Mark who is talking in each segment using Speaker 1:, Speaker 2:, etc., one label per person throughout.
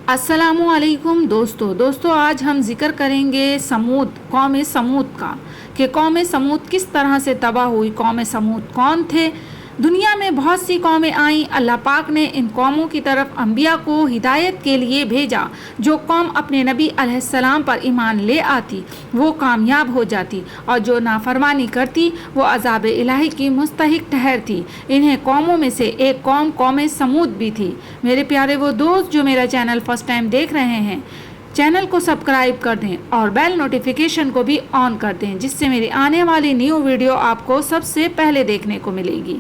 Speaker 1: अस्सलामुअलैकुम दोस्तों आज हम जिक्र करेंगे कौम समूद का कि कौम समूद किस तरह से तबाह हुई। कौम समूद कौन थे? दुनिया में बहुत सी कौमें आईं। अल्लाह पाक ने इन कौमों की तरफ अंबिया को हिदायत के लिए भेजा। जो कौम अपने नबी अलैहिस्सलाम पर ईमान ले आती वो कामयाब हो जाती और जो नाफरमानी करती वो अज़ाब इलाही की मुस्तहिक ठहरती। इन्हें कौमों में से एक कौम समूद भी थी। मेरे प्यारे वो दोस्त जो मेरा चैनल फर्स्ट टाइम देख रहे हैं, चैनल को सब्सक्राइब कर दें और बेल नोटिफिकेशन को भी ऑन कर दें, जिससे मेरी आने वाली न्यू वीडियो आपको सबसे पहले देखने को मिलेगी।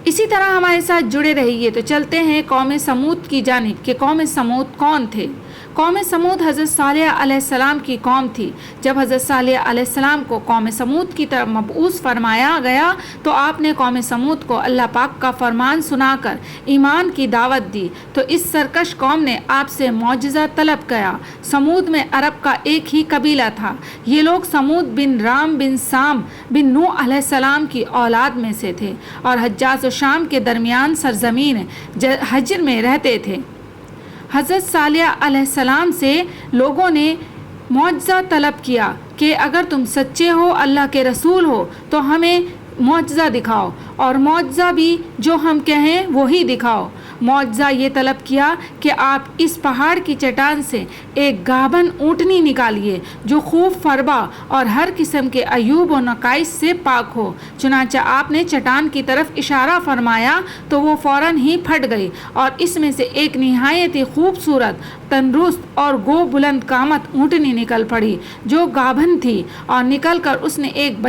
Speaker 1: इसी तरह हमारे साथ जुड़े रहिए। तो चलते हैं कौम समूद की जानिब कि कौम समूद कौन थे। कौम समूद हज़रत सालेह अलैहिस्सलाम की कौम थी। जब हज़रत सालेह अलैहिस्सलाम को कौम समूद की तरफ मबऊस फरमाया गया तो आपने कौम समूद को अल्लाह पाक का फरमान सुनाकर ईमान की दावत दी। तो इस सरकश कौम ने आपसे मौजज़ा तलब किया। समूद में अरब का एक ही कबीला था। ये लोग समूद बिन राम बिन साम बिन नूह अलैहिस्सलाम की औलाद में से थे और हज्जाज व शाम के दरमियान सरजमीन हजर में रहते थे। हज़रत सालेह अलैहिस्सलाम से लोगों ने मौजज़ा तलब किया कि अगर तुम सच्चे हो, अल्लाह के रसूल हो, तो हमें मौजज़ा दिखाओ और मौजज़ा भी जो हम कहें वही दिखाओ। मौजज़ा ये तलब किया कि आप इस पहाड़ की चट्टान से एक गाभन ऊँटनी निकालिए जो खूब फरबा और हर किस्म के अयूब और नकाइस से पाक हो। चुनांचे आपने चट्टान की तरफ इशारा फरमाया तो वो फ़ौरन ही फट गई और इसमें से एक निहायत ही खूबसूरत, तंदुरुस्त और गो बुलंद कामत ऊँटनी निकल पड़ी जो गाभन थी और निकल कर उसने एक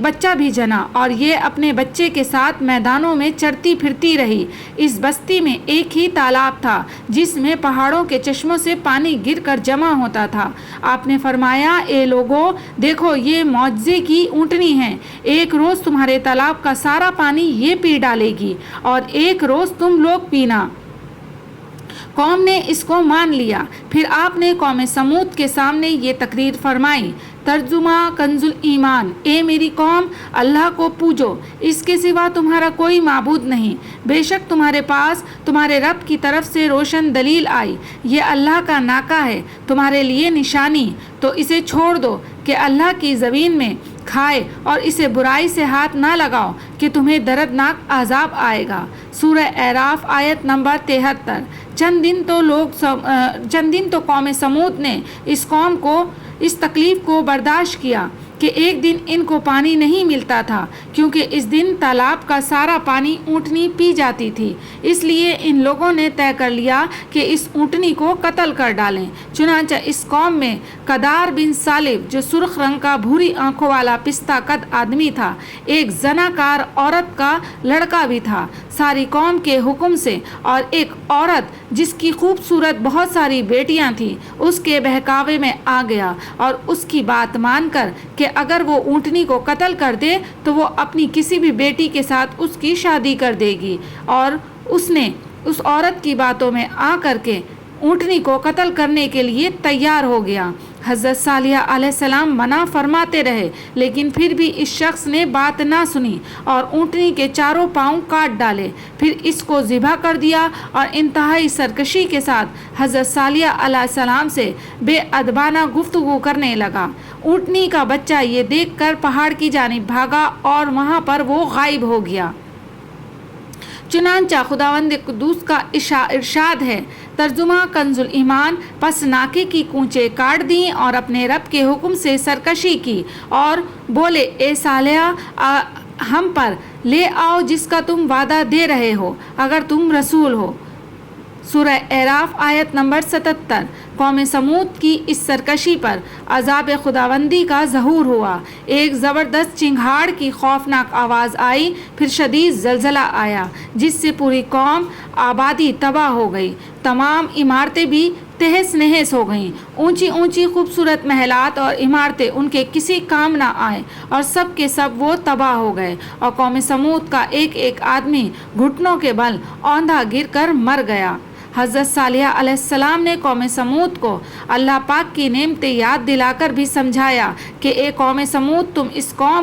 Speaker 1: बच्चा भी जना और ये अपने बच्चे के साथ मैदानों में चरती फिरती रही। इस बस्ती में एक ही तालाब था जिसमें पहाड़ों के चश्मों से पानी गिरकर जमा होता था। आपने फरमाया, ए लोगों, देखो ये मौजज़े की ऊँटनी है। एक रोज़ तुम्हारे तालाब का सारा पानी ये पी डालेगी और एक रोज़ तुम लोग पीना। कौम ने इसको मान लिया। फिर आपने कौम समूद के सामने ये तकरीर फरमाई। तर्जुमा कंजुल ईमान, ए मेरी कौम, अल्लाह को पूजो, इसके सिवा तुम्हारा कोई माबूद नहीं। बेशक तुम्हारे पास तुम्हारे रब की तरफ से रोशन दलील आई। ये अल्लाह का नाका है तुम्हारे लिए निशानी, तो इसे छोड़ दो कि अल्लाह की ज़मीन में खाए और इसे बुराई से हाथ ना लगाओ कि तुम्हें दर्दनाक अजाब आएगा। सूरह एराफ आयत नंबर 73। चंद दिन तो कौम समूद ने इस तकलीफ़ को बर्दाश्त किया कि एक दिन इनको पानी नहीं मिलता था, क्योंकि इस दिन तालाब का सारा पानी ऊँटनी पी जाती थी। इसलिए इन लोगों ने तय कर लिया कि इस ऊँटनी को कत्ल कर डालें। चुनांचे इस कौम में कदार बिन सालिब, जो सुर्ख रंग का भूरी आंखों वाला पिस्ता कद आदमी था, एक जनाकार औरत का लड़का भी था। सारी कौम के हुक्म से और एक औरत जिसकी खूबसूरत बहुत सारी बेटियां थीं उसके बहकावे में आ गया और उसकी बात मानकर कि अगर वो ऊँटनी को कत्ल कर दे तो वो अपनी किसी भी बेटी के साथ उसकी शादी कर देगी। और उसने उस औरत की बातों में आ करके ऊँटनी को कत्ल करने के लिए तैयार हो गया। हज़रत सालेह अलैहिस्सलाम मना फरमाते रहे, लेकिन फिर भी इस शख्स ने बात ना सुनी और ऊँटनी के चारों पाँव काट डाले। फिर इसको ज़िबा कर दिया और इंतहाई सरकशी के साथ हज़रत सालेह अलैहिस्सलाम से बेअदबाना गुफ्तगू करने लगा। ऊँटनी का बच्चा ये देखकर पहाड़ की जानिब भागा और वहाँ पर वो गायब हो गया। चुनांचा खुदावंद कुद्दूस का इरशाद है। तर्जुमा कंजुल ईमान, पस नाके की कूंचे काट दी और अपने रब के हुक्म से सरकशी की और बोले, ए सालेह, हम पर ले आओ जिसका तुम वादा दे रहे हो अगर तुम रसूल हो। सूरह एराफ आयत नंबर 77। कौम समूद की इस सरकशी पर अज़ाब खुदावंदी का ज़हूर हुआ। एक ज़बरदस्त चिंगाड़ की खौफनाक आवाज़ आई, फिर शदीद ज़लज़ला आया जिससे पूरी कौम आबादी तबाह हो गई। तमाम इमारतें भी तहस नहस हो गईं। ऊंची ऊंची खूबसूरत महलात और इमारतें उनके किसी काम ना आए और सब के सब वो तबाह हो गए और कौम समूद का एक एक आदमी घुटनों के बल औंधा गिर कर मर गया। حضرت صالح علیہ السلام نے قوم سمود کو اللہ پاک کی نعمتیں یاد دلا کر بھی سمجھایا کہ اے قوم سمود، تم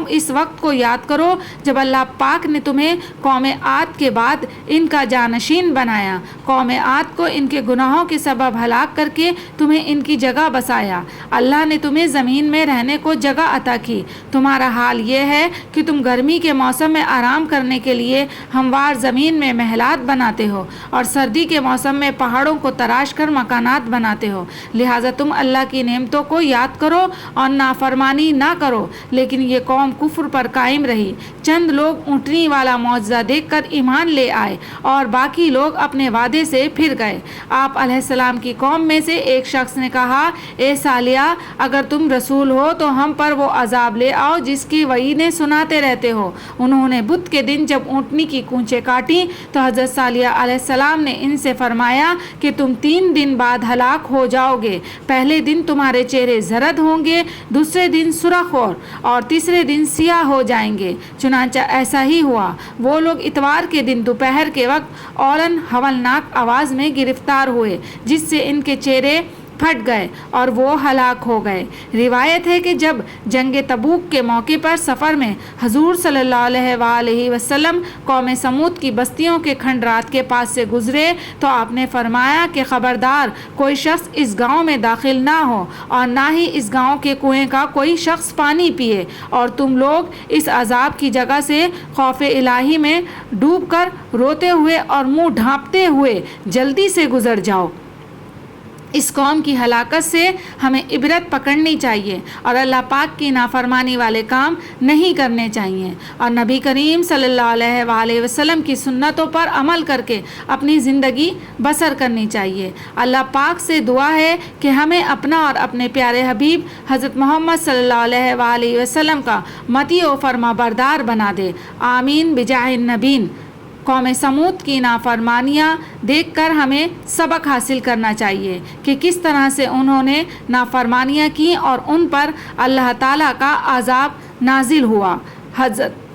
Speaker 1: اس وقت کو یاد کرو جب اللہ پاک نے تمہیں قوم عاد کے بعد ان کا جانشین بنایا، قوم عاد کو ان کے گناہوں کے سبب ہلاک کر کے تمہیں ان کی جگہ بسایا۔ اللہ نے تمہیں زمین میں رہنے کو جگہ عطا کی۔ تمہارا حال یہ ہے کہ تم گرمی کے موسم میں آرام کرنے کے لیے ہموار زمین میں محلات بناتے ہو اور سردی کے موسم میں پہاڑوں کو تراش کر مکانات بناتے ہو، لہٰذا تم اللہ کی نعمتوں کو یاد کرو اور نافرمانی نہ کرو۔ لیکن یہ قوم کفر پر قائم رہی۔ چند لوگ اونٹنی والا معجزہ دیکھ کر ایمان لے آئے اور باقی لوگ اپنے وعدے سے پھر گئے۔ آپ علیہ السلام کی قوم میں سے ایک شخص نے کہا، اے صالح، اگر تم رسول ہو تو ہم پر وہ عذاب لے آؤ جس کی وعیدیں سناتے رہتے ہو۔ انہوں نے بدھ کے دن جب اونٹنی کی کونچیں کاٹی تو حضرت صالح علیہ السلام نے ان سے فرمایا کہ تم 3 دن بعد ہلاک ہو جاؤ گے۔ پہلے دن تمہارے چہرے زرد ہوں گے، دوسرے دن سرخ اور تیسرے دن سیاہ ہو جائیں گے۔ چنانچہ ایسا ہی ہوا۔ وہ لوگ اتوار کے دن دوپہر کے وقت اولن ہولناک آواز میں گرفتار ہوئے جس سے ان کے چہرے پھٹ گئے اور وہ ہلاک ہو گئے۔ روایت ہے کہ جب جنگ تبوک کے موقع پر سفر میں حضور صلی اللہ علیہ وآلہ وسلم قوم سمود کی بستیوں کے کھنڈرات کے پاس سے گزرے تو آپ نے فرمایا کہ خبردار، کوئی شخص اس گاؤں میں داخل نہ ہو اور نہ ہی اس گاؤں کے کنویں کا کوئی شخص پانی پیے، اور تم لوگ اس عذاب کی جگہ سے خوف الہی میں ڈوب کر روتے ہوئے اور منہ ڈھانپتے ہوئے جلدی سے گزر جاؤ۔ اس قوم کی ہلاکت سے ہمیں عبرت پکڑنی چاہیے اور اللہ پاک کی نافرمانی والے کام نہیں کرنے چاہیے، اور نبی کریم صلی اللہ علیہ وآلہ وسلم کی سنتوں پر عمل کر کے اپنی زندگی بسر کرنی چاہیے۔ اللہ پاک سے دعا ہے کہ ہمیں اپنا اور اپنے پیارے حبیب حضرت محمد صلی اللہ علیہ وآلہ وسلم کا مطیع و فرما بردار بنا دے، آمین بجاہ النبین۔ قوم سمود کی نافرمانیاں دیکھ کر ہمیں سبق حاصل کرنا چاہیے کہ کس طرح سے انہوں نے نافرمانیاں کی اور ان پر اللہ تعالیٰ کا عذاب نازل ہوا۔ حضرت